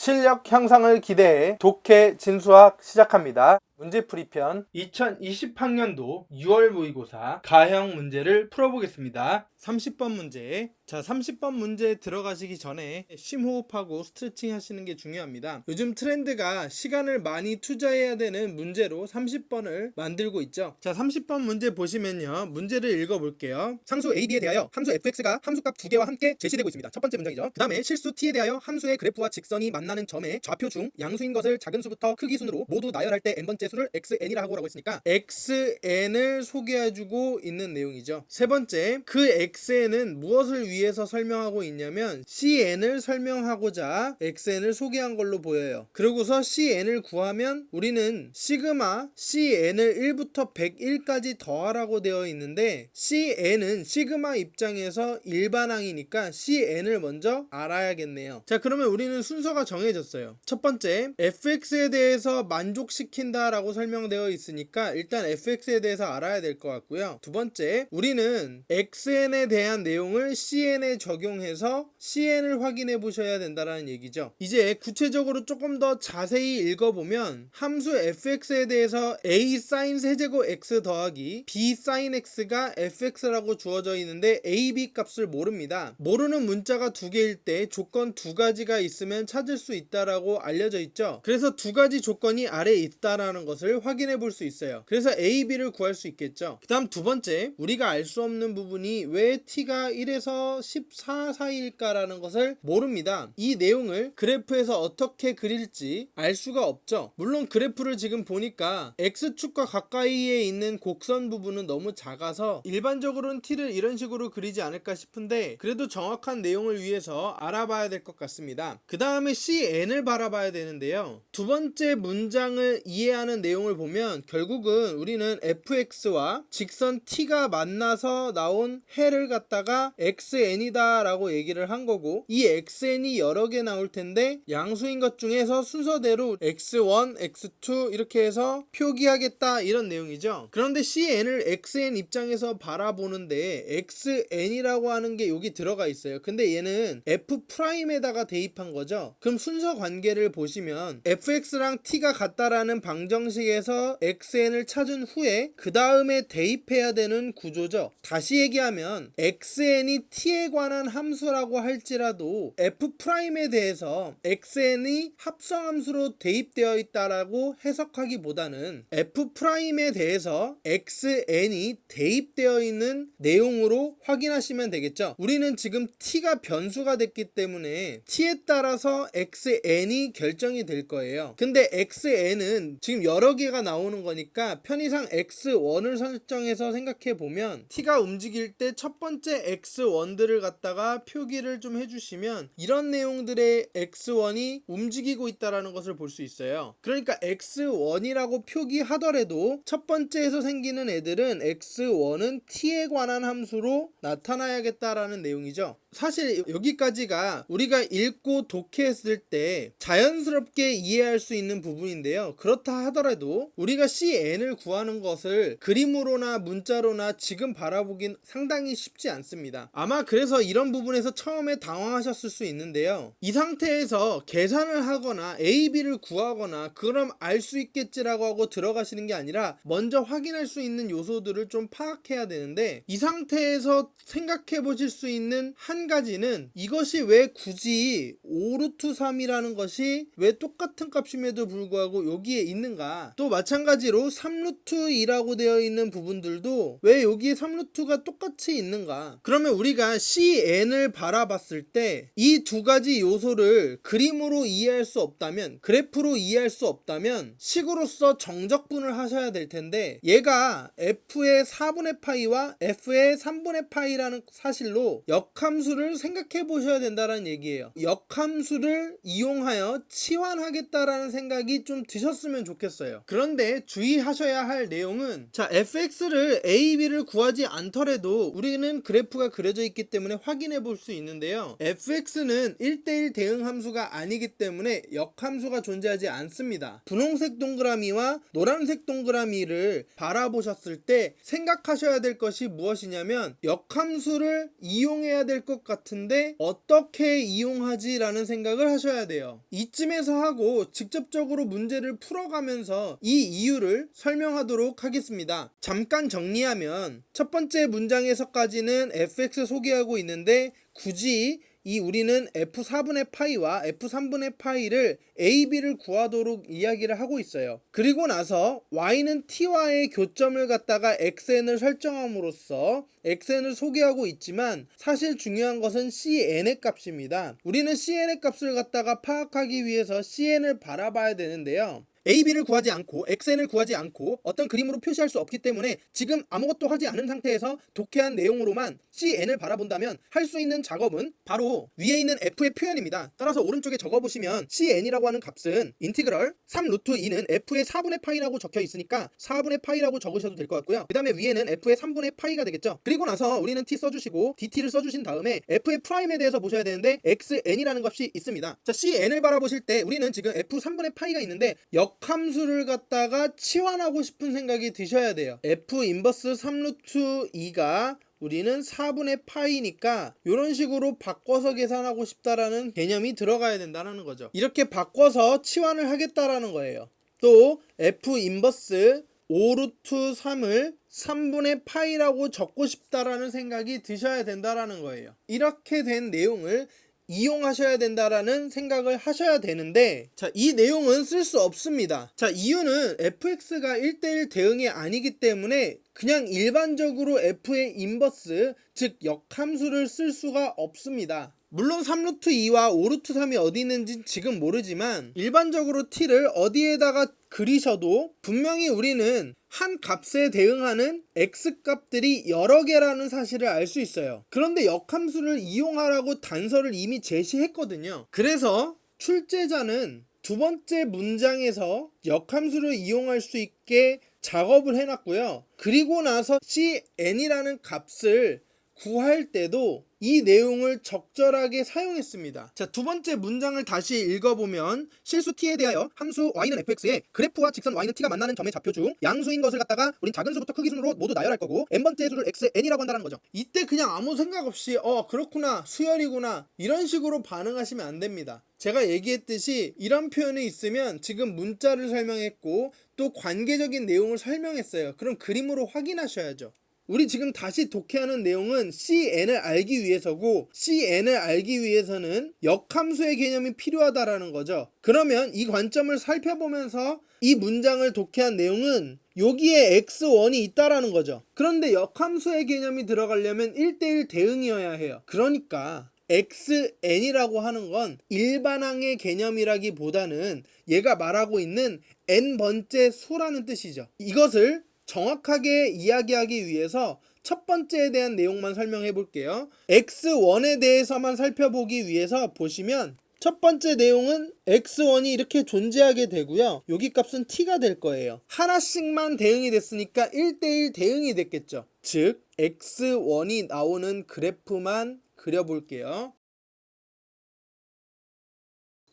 실력 향상을 기대해 독해 진수학 시작합니다. 문제풀이편 2020학년도 6월 모의고사 가형 문제를 풀어보겠습니다. 30번 문제. 자, 30번 문제 들어가시기 전에 심호흡하고 스트레칭 하시는 게 중요합니다. 요즘 트렌드가 시간을 많이 투자해야 되는 문제로 30번을 만들고 있죠. 자, 30번 문제 보시면요. 문제를 읽어볼게요. 상수 AB에 대하여 함수 fx가 함수값 두 개와 함께 제시되고 있습니다. 첫 번째 문장이죠. 그 다음에 실수 t에 대하여 함수의 그래프와 직선이 만나는 점의 좌표 중 양수인 것을 작은 수부터 크기 순으로 모두 나열할 때 n번째 수를 xn이라 하고 라고 했으니까 xn을 소개해주고 있는 내용이죠. 세 번째, 그 xn은 무엇을 위해서 설명하고 있냐면 cn을 설명하고자 xn을 소개한 걸로 보여요. 그러고서 cn을 구하면 우리는 시그마 cn을 1부터 101까지 더하라고 되어 있는데 cn은 시그마 입장에서 일반항이니까 cn을 먼저 알아야겠네요. 자, 그러면 우리는 순서가 정해졌어요. 첫 번째, fx에 대해서 만족시킨다 라고 설명되어 있으니까 일단 fx에 대해서 알아야 될 것 같고요. 두 번째, 우리는 xn에 대한 내용을 cn에 적용해서 cn을 확인해 보셔야 된다는 얘기죠. 이제 구체적으로 조금 더 자세히 읽어보면 함수 fx에 대해서 a sin 세제곱 x 더하기 b sin x가 fx라고 주어져 있는데 a, b 값을 모릅니다. 모르는 문자가 두 개일 때 조건 두 가지가 있으면 찾을 수 있다라고 알려져 있죠. 그래서 두 가지 조건이 아래에 있다라는 것을 확인해 볼 수 있어요. 그래서 a, b를 구할 수 있겠죠. 그 다음 두 번째, 우리가 알 수 없는 부분이 왜 t가 1에서 14 사이일까라는 것을 모릅니다. 이 내용을 그래프에서 어떻게 그릴지 알 수가 없죠. 물론 그래프를 지금 보니까 x축과 가까이에 있는 곡선 부분은 너무 작아서 일반적으로는 t를 이런 식으로 그리지 않을까 싶은데 그래도 정확한 내용을 위해서 알아봐야 될 것 같습니다. 그 다음에 cn을 바라봐야 되는데요. 두 번째 문장을 이해하는 내용을 보면 결국은 우리는 fx와 직선 t가 만나서 나온 해를 갖다가 xn이다 라고 얘기를 한 거고, 이 xn이 여러 개 나올 텐데 양수인 것 중에서 순서대로 x1, x2 이렇게 해서 표기하겠다 이런 내용이죠. 그런데 cn을 xn 입장에서 바라보는데 xn이라고 하는 게 여기 들어가 있어요. 근데 얘는 f'에다가 대입한 거죠. 그럼 순서 관계를 보시면 fx랑 t가 같다라는 방정식에서 xn을 찾은 후에 그 다음에 대입해야 되는 구조죠. 다시 얘기하면 xn이 t에 관한 함수라고 할지라도 f'에 대해서 xn이 합성함수로 대입되어 있다라고 해석하기보다는 f'에 대해서 xn이 대입되어 있는 내용으로 확인하시면 되겠죠. 우리는 지금 t가 변수가 됐기 때문에 t에 따라서 xn이 결정이 될 거예요. 근데 xn은 지금 여러 개가 나오는 거니까 편의상 x1을 설정해서 생각해 보면 t가 움직일 때 첫 번째 x1들을 갖다가 표기를 좀 해주시면 이런 내용들의 x1이 움직이고 있다라는 것을 볼 수 있어요. 그러니까 x1이라고 표기하더라도 첫 번째에서 생기는 애들은 x1은 t에 관한 함수로 나타나야겠다라는 내용이죠. 사실 여기까지가 우리가 읽고 독해했을 때 자연스럽게 이해할 수 있는 부분인데요. 그렇다 하더라도 우리가 cn을 구하는 것을 그림으로나 문자로나 지금 바라보긴 상당히 쉽지 않습니다. 아마 그래서 이런 부분에서 처음에 당황하셨을 수 있는데요. 이 상태에서 계산을 하거나 a, b를 구하거나 그럼 알 수 있겠지라고 하고 들어가시는 게 아니라 먼저 확인할 수 있는 요소들을 좀 파악해야 되는데, 이 상태에서 생각해 보실 수 있는 한 가지는 이것이 왜 굳이 5루트 3이라는 것이 왜 똑같은 값임에도 불구하고 여기에 있는가, 또 마찬가지로 3루트 2라고 되어 있는 부분들도 왜 여기에 3루트가 똑같이 있는가. 그러면 우리가 cn을 바라봤을 때 이 두 가지 요소를 그림으로 이해할 수 없다면, 그래프로 이해할 수 없다면 식으로서 정적분을 하셔야 될 텐데, 얘가 f의 4분의 파이와 f의 3분의 파이라는 사실로 역함수를 생각해 보셔야 된다는 얘기예요. 역함수를 이용하여 치환하겠다라는 생각이 좀 드셨으면 좋겠어요. 그런데 주의하셔야 할 내용은, 자, fx를 a, b를 구하지 않더라도 우리는 그래프가 그려져 있기 때문에 확인해 볼 수 있는데요. fx는 1대1 대응 함수가 아니기 때문에 역함수가 존재하지 않습니다. 분홍색 동그라미와 노란색 동그라미를 바라보셨을 때 생각하셔야 될 것이 무엇이냐면 역함수를 이용해야 될 것 것 같은데 어떻게 이용하지? 라는 생각을 하셔야 돼요. 이쯤에서 하고 직접적으로 문제를 풀어가면서 이 이유를 설명하도록 하겠습니다. 잠깐 정리하면 첫 번째 문장에서까지는 fx 소개하고 있는데 굳이 우리는 f4분의 파이와 f3분의 파이를 a, b를 구하도록 이야기를 하고 있어요. 그리고 나서 y는 t와의 교점을 갖다가 xn을 설정함으로써 xn을 소개하고 있지만 사실 중요한 것은 cn의 값입니다. 우리는 cn의 값을 갖다가 파악하기 위해서 cn을 바라봐야 되는데요. a, b를 구하지 않고 xn을 구하지 않고 어떤 그림으로 표시할 수 없기 때문에 지금 아무것도 하지 않은 상태에서 독해한 내용으로만 cn을 바라본다면 할 수 있는 작업은 바로 위에 있는 f의 표현입니다. 따라서 오른쪽에 적어보시면 cn이라고 하는 값은 인티그럴 3루트2는 f의 4분의 파이라고 적혀 있으니까 4분의 파이라고 적으셔도 될 것 같고요. 그 다음에 위에는 f의 3분의 파이가 되겠죠. 그리고 나서 우리는 t 써주시고 dt를 써주신 다음에 f의 프라임에 대해서 보셔야 되는데 xn이라는 값이 있습니다. 자, cn을 바라보실 때 우리는 지금 f 3분의 파이가 있는데 역함수를 갖다가 치환하고 싶은 생각이 드셔야 돼요. f 인버스 3루트 2가 우리는 4분의 파이니까 이런 식으로 바꿔서 계산하고 싶다라는 개념이 들어가야 된다는 거죠. 이렇게 바꿔서 치환을 하겠다라는 거예요. 또 f 인버스 5루트 3을 3분의 파이라고 적고 싶다라는 생각이 드셔야 된다라는 거예요. 이렇게 된 내용을 이용하셔야 된다라는 생각을 하셔야 되는데, 자, 이 내용은 쓸 수 없습니다. 자, 이유는 fx가 1대1 대응이 아니기 때문에 그냥 일반적으로 f의 인버스, 즉 역함수를 쓸 수가 없습니다. 물론 3루트 2와 5루트 3이 어디 있는지 지금 모르지만 일반적으로 t를 어디에다가 그리셔도 분명히 우리는 한 값에 대응하는 x값들이 여러 개라는 사실을 알 수 있어요. 그런데 역함수를 이용하라고 단서를 이미 제시했거든요. 그래서 출제자는 두 번째 문장에서 역함수를 이용할 수 있게 작업을 해놨고요. 그리고 나서 cn이라는 값을 구할 때도 이 내용을 적절하게 사용했습니다. 자, 두 번째 문장을 다시 읽어보면 실수 t에 대하여 함수 y는 fx에 그래프와 직선 y는 t가 만나는 점의 좌표 중 양수인 것을 갖다가 우린 작은 수부터 크기 순으로 모두 나열할 거고 n번째 수를 xn이라고 한다는 거죠. 이때 그냥 아무 생각 없이 그렇구나, 수열이구나, 이런 식으로 반응하시면 안 됩니다. 제가 얘기했듯이 이런 표현이 있으면 지금 문자를 설명했고 또 관계적인 내용을 설명했어요. 그럼 그림으로 확인하셔야죠. 우리 지금 다시 독해하는 내용은 cn을 알기 위해서고, cn을 알기 위해서는 역함수의 개념이 필요하다라는 거죠. 그러면 이 관점을 살펴보면서 이 문장을 독해한 내용은 여기에 x1이 있다라는 거죠. 그런데 역함수의 개념이 들어가려면 1대1 대응이어야 해요. 그러니까 xn이라고 하는 건 일반항의 개념이라기보다는 얘가 말하고 있는 n번째 수라는 뜻이죠. 이것을 정확하게 이야기하기 위해서 첫 번째에 대한 내용만 설명해 볼게요. x1에 대해서만 살펴보기 위해서 보시면 첫 번째 내용은 x1이 이렇게 존재하게 되고요. 여기 값은 t가 될 거예요. 하나씩만 대응이 됐으니까 1대1 대응이 됐겠죠. 즉 x1이 나오는 그래프만 그려볼게요.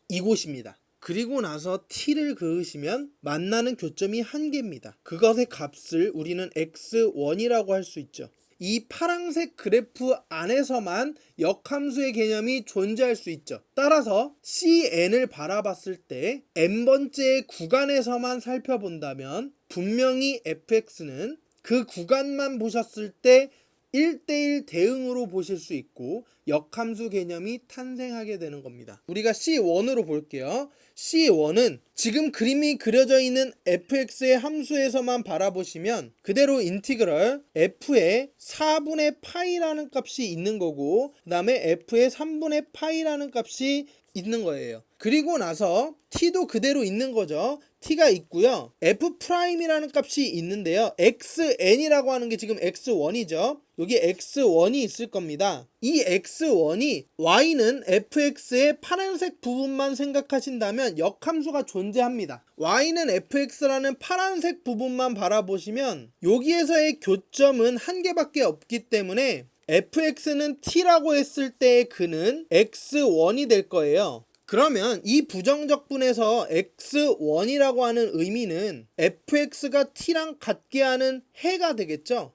이곳입니다. 그리고 나서 t를 그으시면 만나는 교점이 한 개입니다. 그것의 값을 우리는 x1이라고 할 수 있죠. 이 파란색 그래프 안에서만 역함수의 개념이 존재할 수 있죠. 따라서 cn을 바라봤을 때 n번째 구간에서만 살펴본다면 분명히 fx는 그 구간만 보셨을 때 1대1 대응으로 보실 수 있고 역함수 개념이 탄생하게 되는 겁니다. 우리가 C1으로 볼게요. C1은 지금 그림이 그려져 있는 fx의 함수에서만 바라보시면 그대로 인티그럴 f의 4분의 파이라는 값이 있는 거고, 그 다음에 f의 3분의 파이라는 값이 있는 거예요. 그리고 나서 t도 그대로 있는 거죠. t가 있고요. f'이라는 값이 있는데요. xn이라고 하는 게 지금 x1이죠. 여기 x1이 있을 겁니다. 이 x1이 y는 fx의 파란색 부분만 생각하신다면 역함수가 존재합니다. y는 fx라는 파란색 부분만 바라보시면 여기에서의 교점은 한 개밖에 없기 때문에 fx는 t라고 했을 때의 그는 x1이 될 거예요. 그러면 이 부정적분에서 x1이라고 하는 의미는 fx가 t랑 같게 하는 해가 되겠죠.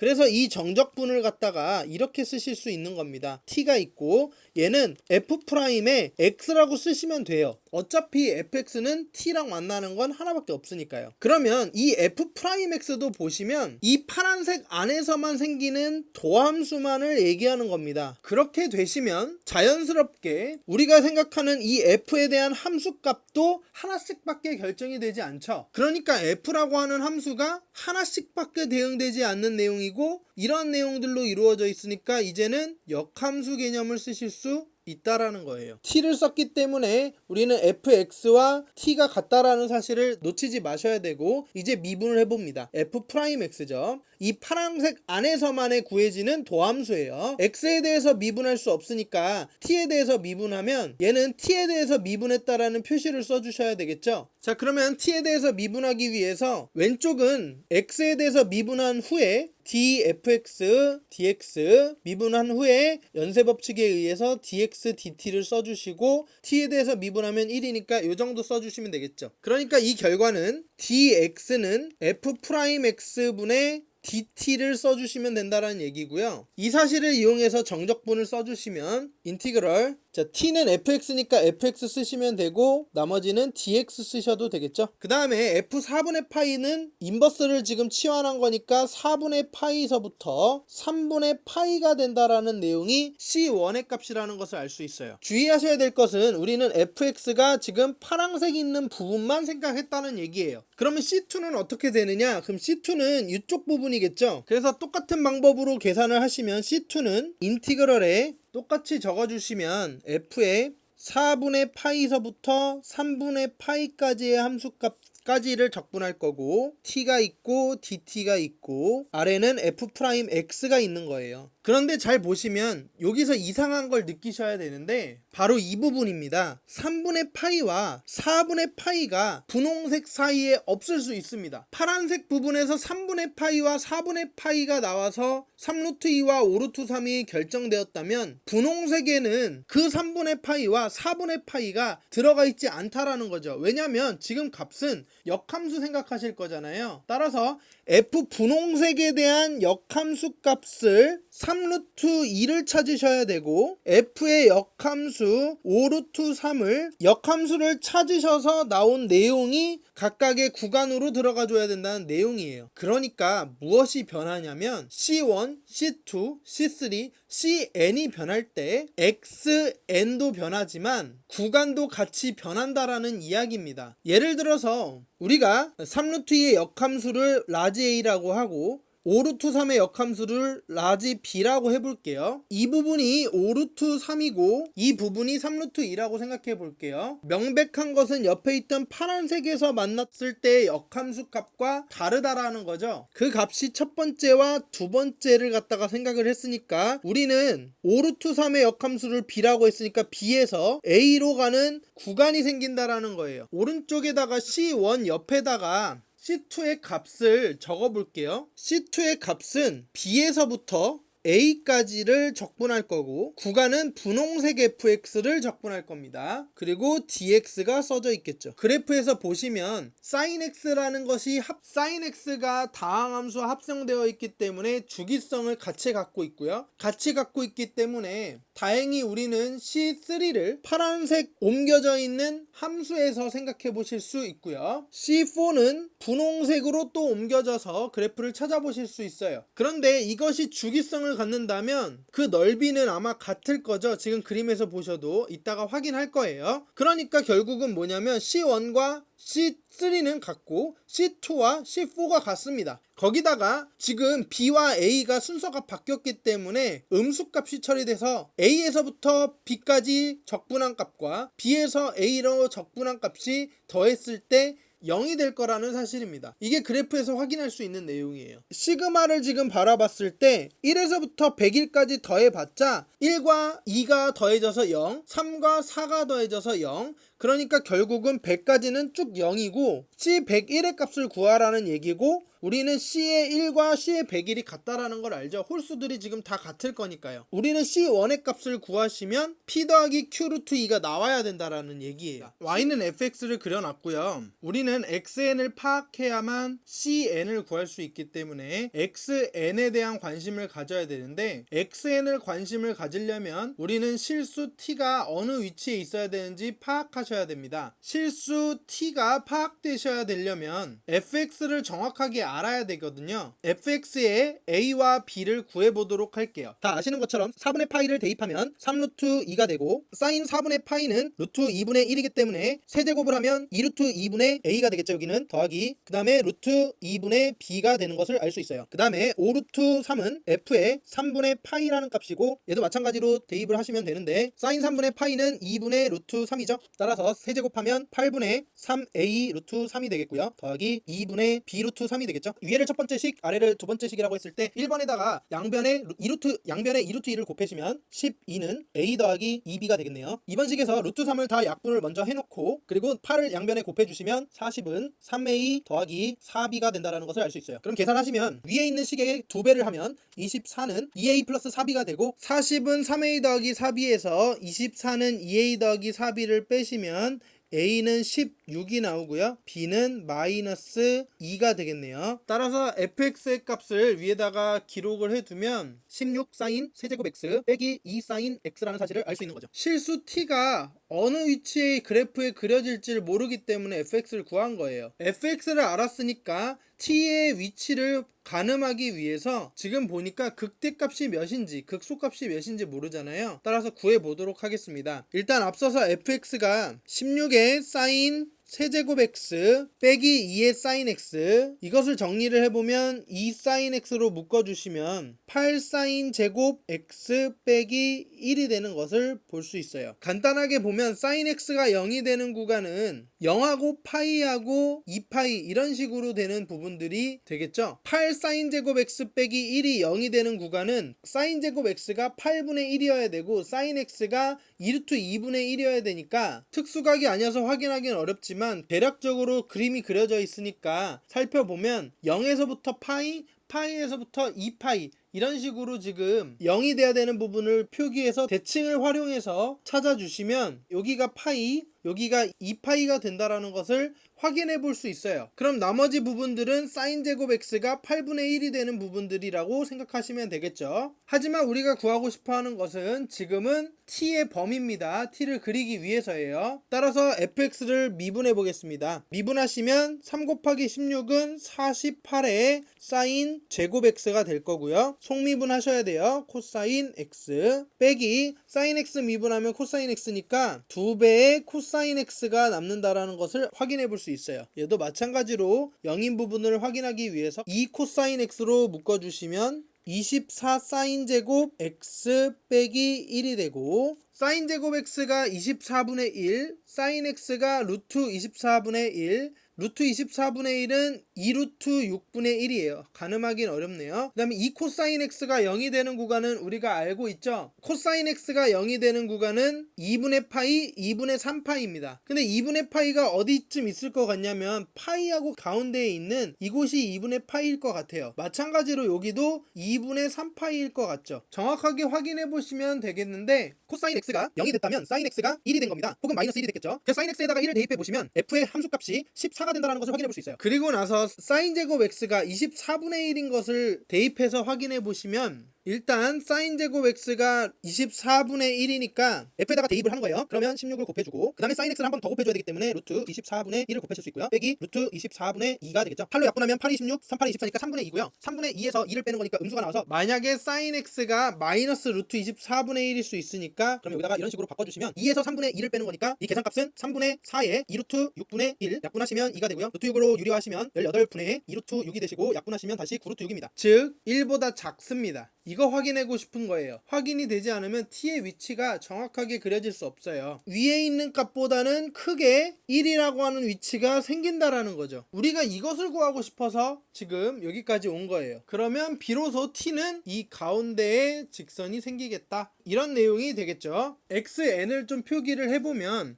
그래서 이 정적분을 갖다가 이렇게 쓰실 수 있는 겁니다. t가 있고 얘는 f'에 x라고 쓰시면 돼요. 어차피 fx는 t랑 만나는 건 하나밖에 없으니까요. 그러면 이 f'x도 보시면 이 파란색 안에서만 생기는 도함수만을 얘기하는 겁니다. 그렇게 되시면 자연스럽게 우리가 생각하는 이 f에 대한 함수값도 하나씩밖에 결정이 되지 않죠. 그러니까 f라고 하는 함수가 하나씩밖에 대응되지 않는 내용이고 이런 내용들로 이루어져 있으니까 이제는 역함수 개념을 쓰실 수 있다라는 거예요. t를 썼기 때문에 우리는 fx와 t가 같다라는 사실을 놓치지 마셔야 되고 이제 미분을 해봅니다. f'x죠. 이 파란색 안에서만의 구해지는 도함수예요. x에 대해서 미분할 수 없으니까 t에 대해서 미분하면 얘는 t에 대해서 미분했다라는 표시를 써주셔야 되겠죠. 자, 그러면 t에 대해서 미분하기 위해서 왼쪽은 x에 대해서 미분한 후에 dfx, dx 미분한 후에 연쇄법칙에 의해서 dx, dt를 써주시고 t에 대해서 미분하면 1이니까 이 정도 써주시면 되겠죠. 그러니까 이 결과는 dx는 f'x분의 dt를 써주시면 된다는 얘기고요. 이 사실을 이용해서 정적분을 써주시면 인티그럴, 자 t는 fx니까 fx 쓰시면 되고 나머지는 dx 쓰셔도 되겠죠. 그 다음에 f4분의 파이는 인버스를 지금 치환한 거니까 4분의 파이서부터 3분의 파이가 된다라는 내용이 C1의 값이라는 것을 알 수 있어요. 주의하셔야 될 것은 우리는 fx가 지금 파란색 있는 부분만 생각했다는 얘기예요. 그러면 C2는 어떻게 되느냐? 그럼 C2는 이쪽 부분이겠죠. 그래서 똑같은 방법으로 계산을 하시면 C2는 인티그럴에 똑같이 적어주시면 f의 4분의 파이서부터 3분의 파이까지의 함수값까지를 적분할 거고 t가 있고 dt가 있고 아래는 f'x가 있는 거예요. 그런데 잘 보시면 여기서 이상한 걸 느끼셔야 되는데 바로 이 부분입니다. 3분의 파이와 4분의 파이가 분홍색 사이에 없을 수 있습니다. 파란색 부분에서 3분의 파이와 4분의 파이가 나와서 3루트 2와 5루트 3이 결정되었다면 분홍색에는 그 3분의 파이와 4분의 파이가 들어가 있지 않다라는 거죠. 왜냐면 지금 값은 역함수 생각하실 거잖아요. 따라서 f 분홍색에 대한 역함수 값을 3루트 2를 찾으셔야 되고 f의 역함수 5루트 3을 역함수를 찾으셔서 나온 내용이 각각의 구간으로 들어가 줘야 된다는 내용이에요. 그러니까 무엇이 변하냐면 C1, C2, C3, Cn이 변할 때 Xn도 변하지만 구간도 같이 변한다라는 이야기입니다. 예를 들어서 우리가 3루트 2의 역함수를 라지 A라고 하고 5루트 3의 역함수를 라지 B라고 해볼게요. 이 부분이 5루트 3이고 이 부분이 3루트 2라고 생각해 볼게요. 명백한 것은 옆에 있던 파란색에서 만났을 때의 역함수 값과 다르다라는 거죠. 그 값이 첫 번째와 두 번째를 갖다가 생각을 했으니까 우리는 5루트 3의 역함수를 B라고 했으니까 B에서 A로 가는 구간이 생긴다라는 거예요. 오른쪽에다가 C1 옆에다가 C2의 값을 적어 볼게요. C2의 값은 B에서부터 A까지를 적분할 거고 구간은 분홍색 fx를 적분할 겁니다. 그리고 dx가 써져 있겠죠. 그래프에서 보시면 sin x라는 것이 sin x가 다항함수와 합성되어 있기 때문에 주기성을 같이 갖고 있고요. 같이 갖고 있기 때문에 다행히 우리는 C3를 파란색 옮겨져 있는 함수에서 생각해 보실 수 있고요. C4는 분홍색으로 또 옮겨져서 그래프를 찾아보실 수 있어요. 그런데 이것이 주기성을 갖는다면 그 넓이는 아마 같을 거죠. 지금 그림에서 보셔도 이따가 확인할 거예요. 그러니까 결국은 뭐냐면 C1과 C3는 같고 C2와 C4가 같습니다. 거기다가 지금 B와 A가 순서가 바뀌었기 때문에 음수값이 처리돼서 A에서부터 B까지 적분한 값과 B에서 A로 적분한 값이 더했을 때 0이 될 거라는 사실입니다. 이게 그래프에서 확인할 수 있는 내용이에요. 시그마를 지금 바라봤을 때 1에서부터 100일까지 더해봤자 1과 2가 더해져서 0, 3과 4가 더해져서 0, 그러니까 결국은 100까지는 쭉 0이고 C101의 값을 구하라는 얘기고 우리는 C의 1과 C의 100일이 같다라는 걸 알죠. 홀수들이 지금 다 같을 거니까요. 우리는 C1의 값을 구하시면 P 더하기 Q 루트 2가 나와야 된다라는 얘기예요. Y는 fx를 그려놨고요. 우리는 xn을 파악해야만 cn을 구할 수 있기 때문에 xn에 대한 관심을 가져야 되는데, xn을 관심을 가지려면 우리는 실수 t가 어느 위치에 있어야 되는지 파악하셔야 됩니다. 실수 t가 파악되셔야 되려면 fx를 정확하게 알아야 되거든요. fx의 a와 b를 구해보도록 할게요. 다 아시는 것처럼 4분의 파이를 대입하면 3루트 2가 되고, 사인 4분의 파이는 루트 2분의 1이기 때문에 세제곱을 하면 2루트 2분의 a가 되겠죠. 여기는 더하기 그 다음에 루트 2분의 b가 되는 것을 알 수 있어요. 그 다음에 5루트 3은 f의 3분의 파이라는 값이고, 얘도 마찬가지로 대입을 하시면 되는데, 사인 3분의 파이는 2분의 루트 3이죠. 따라서 세제곱하면 8분의 3a 루트 3이 되겠고요. 더하기 2분의 b 루트 3이 되겠죠. 위에를 첫 번째 식, 아래를 두 번째 식이라고 했을 때 1번에다가 양변에 2루트 2를 곱해주면 12는 a 더하기 2b가 되겠네요. 이번 식에서 루트 3을 다 약분을 먼저 해놓고, 그리고 8을 양변에 곱해주시면 40은 3a 더하기 4b가 된다는 것을 알 수 있어요. 그럼 계산하시면 위에 있는 식의 2배를 하면 24는 2a 플러스 4b가 되고, 40은 3a 더하기 4b에서 24는 2a 더하기 4b를 빼시면 a는 16이 나오고요. b는 마이너스 2가 되겠네요. 따라서 fx의 값을 위에다가 기록을 해두면 16 사인 세제곱 x 빼기 2 사인 x라는 사실을 알 수 있는 거죠. 실수 t가 어느 위치에 그래프에 그려질지를 모르기 때문에 fx를 구한 거예요. fx를 알았으니까 t의 위치를 가늠하기 위해서 지금 보니까 극대값이 몇인지 극소값이 몇인지 모르잖아요. 따라서 구해보도록 하겠습니다. 일단 앞서서 fx가 16의 사인 세제곱 x 빼기 2의 사인 x, 이것을 정리를 해보면 2 사인 x로 묶어주시면 8 사인 제곱 x 빼기 1이 되는 것을 볼 수 있어요. 간단하게 보면 사인 x가 0이 되는 구간은 0하고 파이하고 2파이 이런 식으로 되는 부분들이 되겠죠. 8 사인 제곱 x 빼기 1이 0이 되는 구간은 사인 제곱 x가 8분의 1이어야 되고 사인 x가 2루트 2분의 1이어야 되니까, 특수각이 아니어서 확인하기는 어렵지만 대략적으로 그림이 그려져 있으니까 살펴보면 0에서부터 파이, 파이에서부터 2파이 이런 식으로 지금 0이 돼야 되는 부분을 표기해서 대칭을 활용해서 찾아주시면 여기가 파이, 여기가 2파이가 된다라는 것을 확인해 볼 수 있어요. 그럼 나머지 부분들은 사인 제곱 x가 8분의 1이 되는 부분들이라고 생각하시면 되겠죠. 하지만 우리가 구하고 싶어 하는 것은 지금은 t의 범위입니다. t를 그리기 위해서예요. 따라서 fx를 미분해 보겠습니다. 미분하시면 3 곱하기 16은 48의 사인 제곱 x가 될 거고요. 속미분 하셔야 돼요. 코사인 x 빼기 사인 x 미분하면 코사인 x니까 2배의 코사인 x가 남는다라는 것을 확인해 볼 수 있어요. 얘도 마찬가지로 0인 부분을 확인하기 위해서 2 코사인 x로 묶어주시면 24 사인 제곱 x 빼기 1이 되고, 사인 제곱 x가 24분의 1, 사인 x가 루트 24분의 1, 루트 24분의 1은 2루트 6분의 1이에요. 가늠하긴 어렵네요. 그 다음에 2 코사인 x가 0이 되는 구간은 우리가 알고 있죠. 코사인 x가 0이 되는 구간은 2분의 파이, 2분의 3파이입니다. 근데 2분의 파이가 어디쯤 있을 것 같냐면 파이하고 가운데에 있는 이곳이 2분의 파이일 것 같아요. 마찬가지로 여기도 2분의 3파이일 것 같죠. 정확하게 확인해 보시면 되겠는데, 코사인 x가 0이 됐다면 사인 x가 1이 된 겁니다. 혹은 마이너스 1이 됐겠죠. 그래서 사인 x에다가 1을 대입해 보시면 f의 함수값이 14가 된다는 것을 확인해 볼 수 있어요. 그리고 나서 사인 제곱 x가 24분의 1인 것을 대입해서 확인해 보시면, 일단 사인 제곱 x가 24분의 1이니까 f에다가 대입을 하는 거예요. 그러면 16을 곱해주고, 그 다음에 사인 x를 한 번 더 곱해줘야 되기 때문에 루트 24분의 1을 곱해줄 수 있고요. 빼기 루트 24분의 2가 되겠죠. 8로 약분하면 8이 16, 3, 8이 24니까 3분의 2고요. 3분의 2에서 2를 빼는 거니까 음수가 나와서, 만약에 사인 x가 마이너스 루트 24분의 1일 수 있으니까, 그럼 여기다가 이런 식으로 바꿔주시면 2에서 3분의 2를 빼는 거니까 이 계산값은 3분의 4에 2루트 6분의 1 약분하시면 2가 되고요. 루트 6으로 유리화하시면 18분의 2루트 6이 되시고, 약분하시면 다시 9루트 6입니다. 즉 1보다 작습니다. 이거 확인하고 싶은 거예요. 확인이 되지 않으면 t의 위치가 정확하게 그려질 수 없어요. 위에 있는 값보다는 크게 1이라고 하는 위치가 생긴다라는 거죠. 우리가 이것을 구하고 싶어서 지금 여기까지 온 거예요. 그러면 비로소 t는 이 가운데에 직선이 생기겠다, 이런 내용이 되겠죠. xn을 좀 표기를 해보면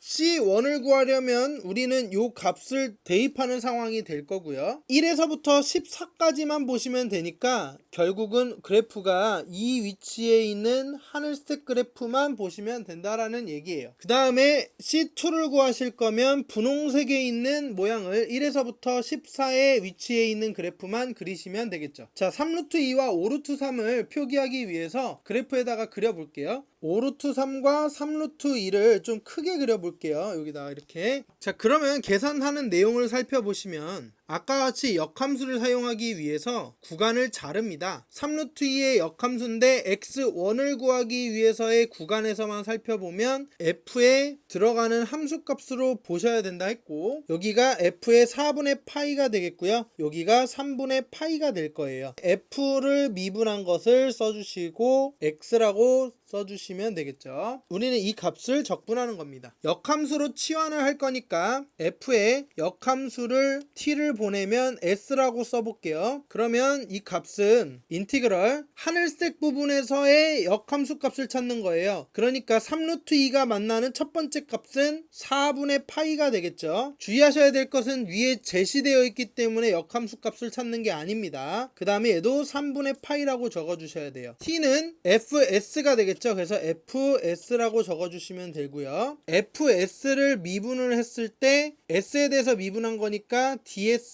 C1을 구하려면 우리는 요 값을 대입하는 상황이 될 거고요. 1에서부터 14까지만 보시면 되니까 결국은 그래프가 이 위치에 있는 하늘 스택 그래프만 보시면 된다라는 얘기예요. 그 다음에 C2를 구하실 거면 분홍색에 있는 모양을 1에서부터 14의 위치에 있는 그래프만 그리시면 되겠죠. 자, 3루트 2와 5루트 3을 표기하기 위해서 그래프에다가 그려볼게요. 5루트 3과 3루트 2를 좀 크게 그려볼게요. 여기다가 이렇게. 자, 그러면 계산하는 내용을 살펴보시면 아까 같이 역함수를 사용하기 위해서 구간을 자릅니다. 3루트 2의 역함수인데 x1을 구하기 위해서의 구간에서만 살펴보면 f에 들어가는 함수값으로 보셔야 된다 했고, 여기가 f의 4분의 파이가 되겠고요. 여기가 3분의 파이가 될 거예요. f를 미분한 것을 써주시고 x라고 써주시면 되겠죠. 우리는 이 값을 적분하는 겁니다. 역함수로 치환을 할 거니까 f에 역함수를 t를 보내면 s라고 써볼게요. 그러면 이 값은 인티그럴 하늘색 부분에서의 역함수 값을 찾는 거예요. 그러니까 3루트 2가 만나는 첫 번째 값은 4분의 파이가 되겠죠. 주의하셔야 될 것은 위에 제시되어 있기 때문에 역함수 값을 찾는 게 아닙니다. 그 다음에 얘도 3분의 파이라고 적어주셔야 돼요. t는 fs가 되겠죠. 그래서 fs라고 적어주시면 되고요. fs를 미분을 했을 때 s에 대해서 미분한 거니까 ds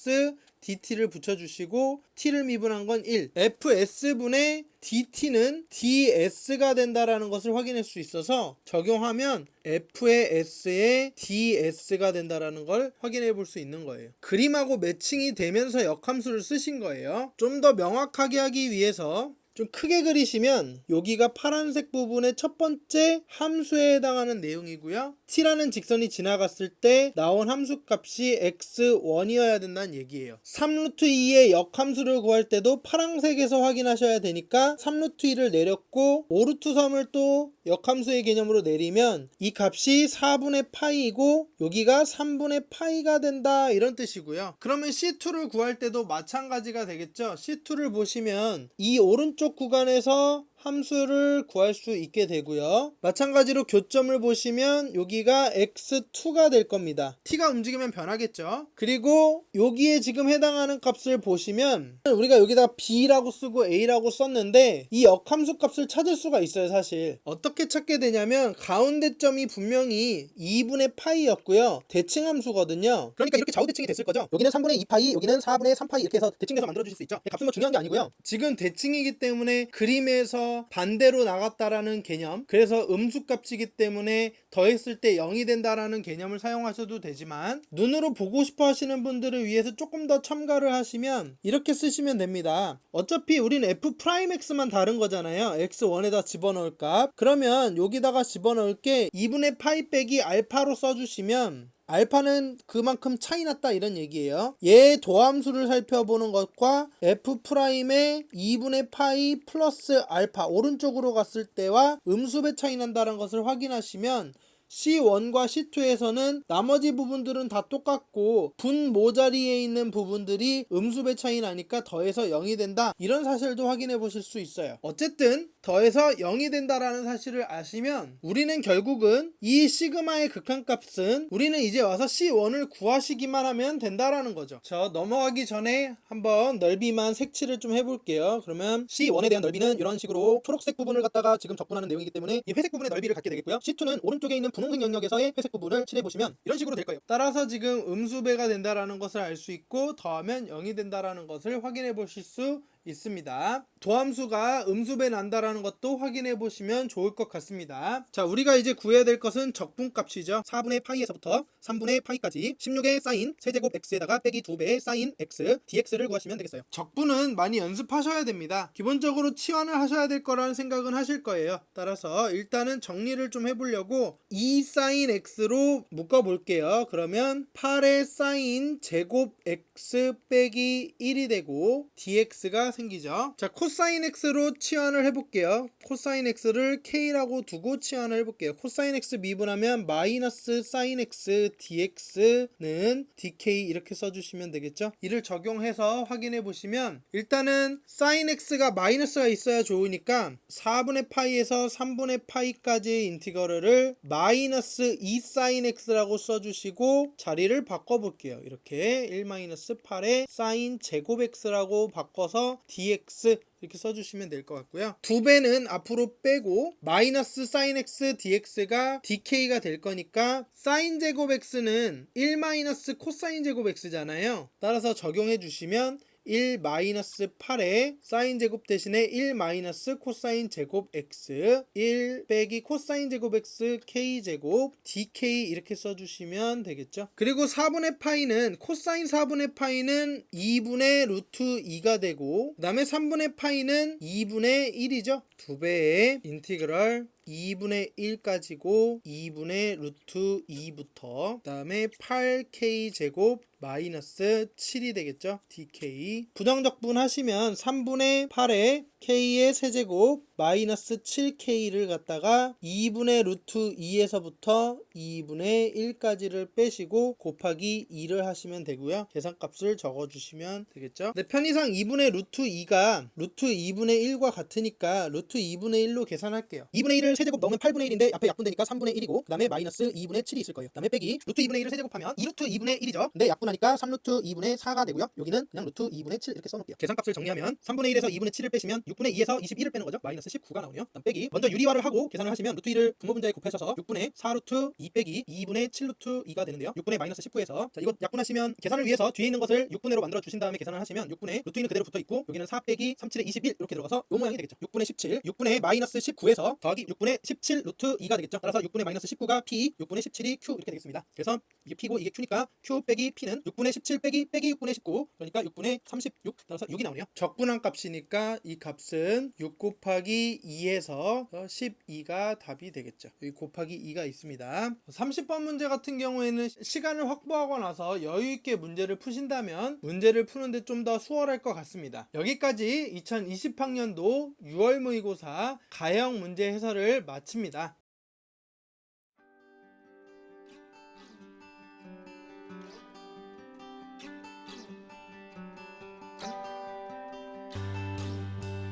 dt를 붙여주시고 t를 미분한 건 1. fs분의 dt는 ds가 된다라는 것을 확인할 수 있어서 적용하면 f의 s에 ds가 된다라는 걸 확인해 볼 수 있는 거예요. 그림하고 매칭이 되면서 역함수를 쓰신 거예요. 좀 더 명확하게 하기 위해서 좀 크게 그리시면 여기가 파란색 부분의 첫 번째 함수에 해당하는 내용이고요. t라는 직선이 지나갔을 때 나온 함수값이 x1이어야 된다는 얘기예요. 3루트 2의 역함수를 구할 때도 파란색에서 확인하셔야 되니까 3루트 2를 내렸고 5루트 3을 또 역함수의 개념으로 내리면 이 값이 4분의 파이이고 여기가 3분의 파이가 된다 이런 뜻이고요. 그러면 C2를 구할 때도 마찬가지가 되겠죠. C2를 보시면 이 오른쪽 구간에서 함수를 구할 수 있게 되고요. 마찬가지로 교점을 보시면 여기가 x2가 될 겁니다. t가 움직이면 변하겠죠. 그리고 여기에 지금 해당하는 값을 보시면 우리가 여기다 b라고 쓰고 a라고 썼는데 이 역함수 값을 찾을 수가 있어요. 사실 어떻게 찾게 되냐면 가운데 점이 분명히 2분의 파이였고요. 대칭함수거든요. 그러니까 이렇게 좌우 대칭이 됐을 거죠. 여기는 3분의 2파이, 여기는 4분의 3파이 이렇게 해서 대칭돼서 만들어주실 수 있죠. 값은 뭐 중요한 게 아니고요. 지금 대칭이기 때문에 그림에서 반대로 나갔다라는 개념, 그래서 음수값이기 때문에 더했을 때 0이 된다라는 개념을 사용하셔도 되지만 눈으로 보고 싶어 하시는 분들을 위해서 조금 더 첨가를 하시면 이렇게 쓰시면 됩니다. 어차피 우리는 f'x만 다른 거잖아요. x1에다 집어넣을 값. 그러면 여기다가 집어넣을 게 2분의 파이 빼기 알파로 써주시면 알파는 그만큼 차이 났다 이런 얘기예요. 얘의 도함수를 살펴보는 것과 f'의 2분의 파이 플러스 알파 오른쪽으로 갔을 때와 음수배 차이 난다는 것을 확인하시면 C1과 C2에서는 나머지 부분들은 다 똑같고 분 모자리에 있는 부분들이 음수배 차이 나니까 더해서 0이 된다 이런 사실도 확인해 보실 수 있어요. 어쨌든 더해서 0이 된다라는 사실을 아시면 우리는 결국은 이 시그마의 극한값은 우리는 이제 와서 C1을 구하시기만 하면 된다라는 거죠. 저 넘어가기 전에 한번 넓이만 색칠을 좀 해볼게요. 그러면 C1에 대한 넓이는 이런 식으로 초록색 부분을 갖다가 지금 적분하는 내용이기 때문에 이 회색 부분의 넓이를 갖게 되겠고요. C2는 오른쪽에 있는 분홍색 영역에서의 회색 부분을 칠해보시면 이런 식으로 될 거예요. 따라서 지금 음수배가 된다라는 것을 알 수 있고 더하면 0이 된다라는 것을 확인해 보실 수 있습니다. 도함수가 음수배 난다라는 것도 확인해 보시면 좋을 것 같습니다. 자, 우리가 이제 구해야 될 것은 적분값이죠. 4분의 파이에서부터 3분의 파이까지 16의 사인 세제곱 x에다가 빼기 2배의 사인 x dx를 구하시면 되겠어요. 적분은 많이 연습하셔야 됩니다. 기본적으로 치환을 하셔야 될 거라는 생각은 하실 거예요. 따라서 일단은 정리를 좀 해보려고 2 사인 x로 묶어 볼게요. 그러면 8의 사인 제곱 x 빼기 1이 되고 dx가 생기죠. 자, 코사인 x로 치환을 해볼게요. 코사인 x를 k라고 두고 치환을 해볼게요. 코사인 x 미분하면 마이너스 사인 x dx는 dk 이렇게 써주시면 되겠죠. 이를 적용해서 확인해 보시면 일단은 사인 x가 마이너스가 있어야 좋으니까 4분의 파이에서 3분의 파이까지의 인티그럴을 마이너스 2 사인 x라고 써주시고 자리를 바꿔볼게요. 이렇게 1-8에 사인 제곱 x라고 바꿔서 dx 이렇게 써주시면 될 것 같고요. 2배는 앞으로 빼고 마이너스 사인 x dx가 dk가 될 거니까 사인 제곱 x는 1 마이너스 코사인 제곱 x잖아요. 따라서 적용해 주시면 1-8에 사인 제곱 대신에 1 마이너스 코사인 제곱 x 1 빼기 코사인 제곱 x k 제곱 dk 이렇게 써주시면 되겠죠. 그리고 4분의 파이는 코사인 4분의 파이는 2분의 루트 2가 되고 그 다음에 3분의 파이는 2분의 1이죠. 2배의 인티그럴 2분의 1까지고 2분의 루트 2부터 그 다음에 8k 제곱 마이너스 7이 되겠죠. dk 부정적분 하시면 3분의 8에 k의 세제곱 마이너스 7k를 갖다가 2분의 루트 2에서부터 2분의 1까지를 빼시고 곱하기 2를 하시면 되고요. 계산값을 적어주시면 되겠죠. 근데 편의상 2분의 루트 2가 루트 2분의 1과 같으니까 루트 2분의 1로 계산할게요. 2분의 1을 세제곱 넣으면 8분의 1인데 앞에 약분되니까 3분의 1이고 그 다음에 마이너스 2분의 7이 있을 거예요. 그 다음에 빼기 루트 2분의 1을 세제곱하면 2루트 2분의 1이죠. 근데 약분하니까 3루트 2분의 4가 되고요. 여기는 그냥 루트 2분의 7 이렇게 써놓을게요. 계산값을 정리하면 3분의 1에서 2분의 7을 빼시면 6분의 2에서 21을 빼는 거죠. 마이너스 19가 나오네요. 그다음 빼기 먼저 유리화를 하고 계산을 하시면 루트 2를 분모분자에 곱하셔서 6분의 4루트 2 빼기 2분의 7루트 2가 되는데요. 6분의 마이너스 19에서 자 이거 약분하시면 계산을 위해서 뒤에 있는 것을 6분의로 만들어 주신 다음에 계산을 하시면 6분의 루트 2는 그대로 붙어 있고 여기는 4 빼기 37의 21 이렇게 들어가서 요 모양이 되겠죠. 6분의 17 6분의 마이너스 19에서 더하기 6분의 17 루트 2가 되겠죠. 따라서 6분의 마이너스 19가 p 6분의 17이 q 이렇게 되겠습니다. 그래서 이게 p고 이게 q니까 q 빼기 p는 6분의 17 빼기 6분의 19 그러니까 6분의 36 따라서 6이 나오네요. 적분한 값이니까 이 값은 6 곱하기 2에서 12가 답이 되겠죠. 여기 곱하기 2가 있습니다. 30번 문제 같은 경우에는 시간을 확보하고 나서 여유있게 문제를 푸신다면 문제를 푸는데 좀 더 수월할 것 같습니다. 여기까지 2020학년도 6월 모의고사 가형 문제 해설을 마칩니다.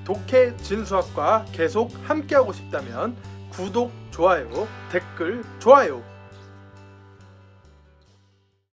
독해 진수학과 계속 함께하고 싶다면 구독, 좋아요, 댓글, 좋아요